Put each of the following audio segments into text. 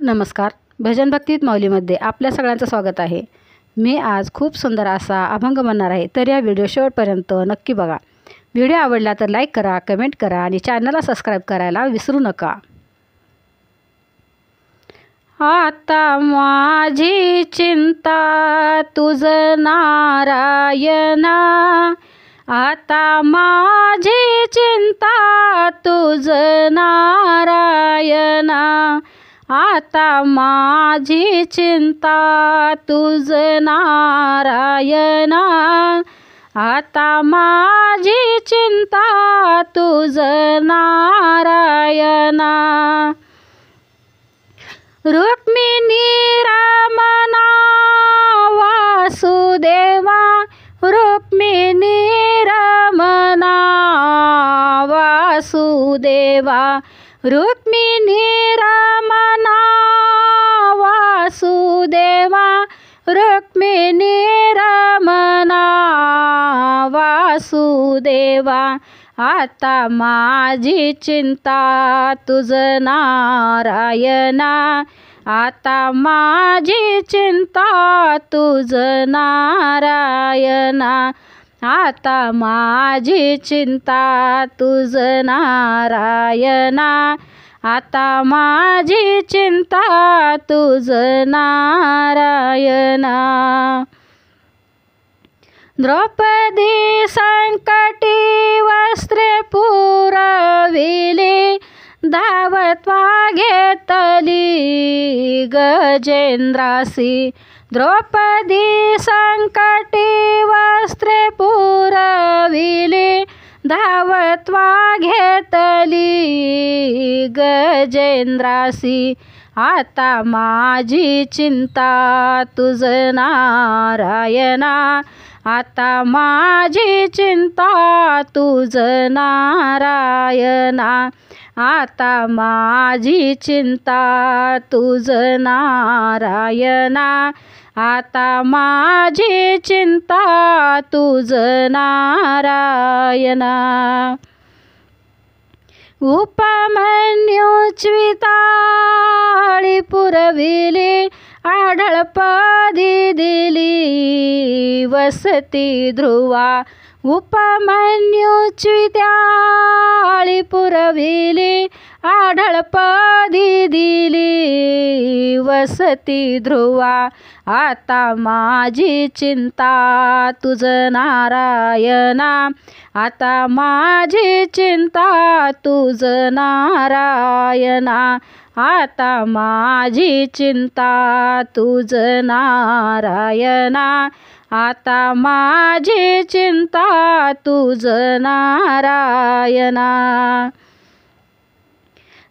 नमस्कार. भजन भक्तीत माऊलीमध्ये आपल्या सगळ्यांचं स्वागत आहे. मी आज खूप सुंदर असा अभंग म्हणणार आहे, तर या व्हिडिओ शेवटपर्यंत नक्की बघा. व्हिडिओ आवडला तर लाईक करा, कमेंट करा आणि चॅनलला सबस्क्राईब करायला विसरू नका. आता माझी चिंता तुझ नारायणा, आता माझी चिंता तुझ नारायणा, आता माझी चिंता तुझ नारायणा, आता माझी चिंता तुझ नारायणा. रुक्मिणी रमणा वासुदेवा, रुक्मिणी रमणा वासुदेवा, रुक्मिणी रमणा वासुदेवा, रुक्मिणी रमणा वासुदेवा, आता माझी चिंता तुझ नारायणा, आता माझी चिंता तुझ नारायणा, आता माझी चिंता तुझ नारायणा, आता माझी चिंता तुझ नारायणा. द्रौपदी संकटी वस्त्रे पुरविली, धावत्वा घेतली गजेंद्रासी. द्रौपदी संकटी वस्त्रे पुरविली, धावत्वा घेतली गजेंद्रासी, आता माझी चिंता तुझ नारायणा, आता माझी चिंता तुझ नारायणा, आता माझी चिंता तुझ नारायणा, आता माझी चिंता तुझ नारायणा. उपमन्युच्विताळी पुरविली, आढळपदी दिली वसती ध्रुवा. उपमन्युच्विताळी पुरविली, आढळपदी दिली वसती ध्रुवा, आता माझी चिंता तुझ नारायणा, आता माझी चिंता तुझ नारायणा, आता माझी चिंता तुझ नारायणा, आता माझी चिंता तुझ नारायणा.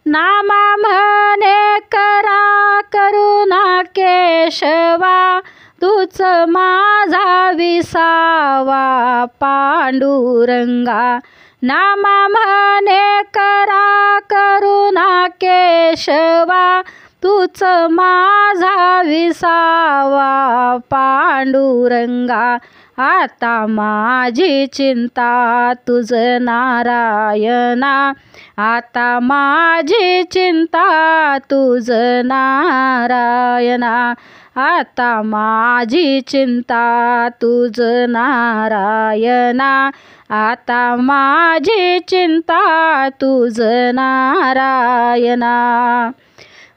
नामा म्हणे करा करुणा केशवा, तूच माझा विसावा पांडुरंगा. नामा म्हणे करा करुणा केशवा, तूच माझा विसावा पांडुरंगा, आता माझी चिंता तुझ नारायणा, आता माझी चिंता तुझ नारायणा, आता माझी चिंता तुझ नारायणा, आता माझी चिंता तुझ नारायणा.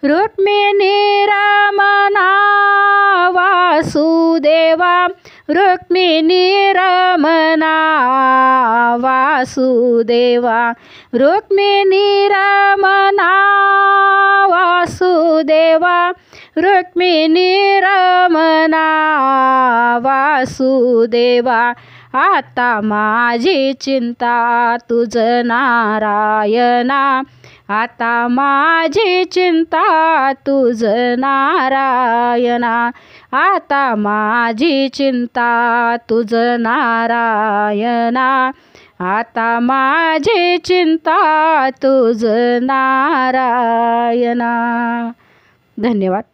रुक्मिणी रमणा वासुदेवा, रुक्मिणी रमणा वासुदेवा, रुक्मिणी रमणा वासुदेवा, रुक्मिणी रमणा वासुदेवा, आता माझी चिंता तुझ नारायणा, आता माझी चिंता तुझ नारायणा, आता माझी चिंता तुझ नारायणा, आता माझी चिंता तुझ नारायणा. धन्यवाद.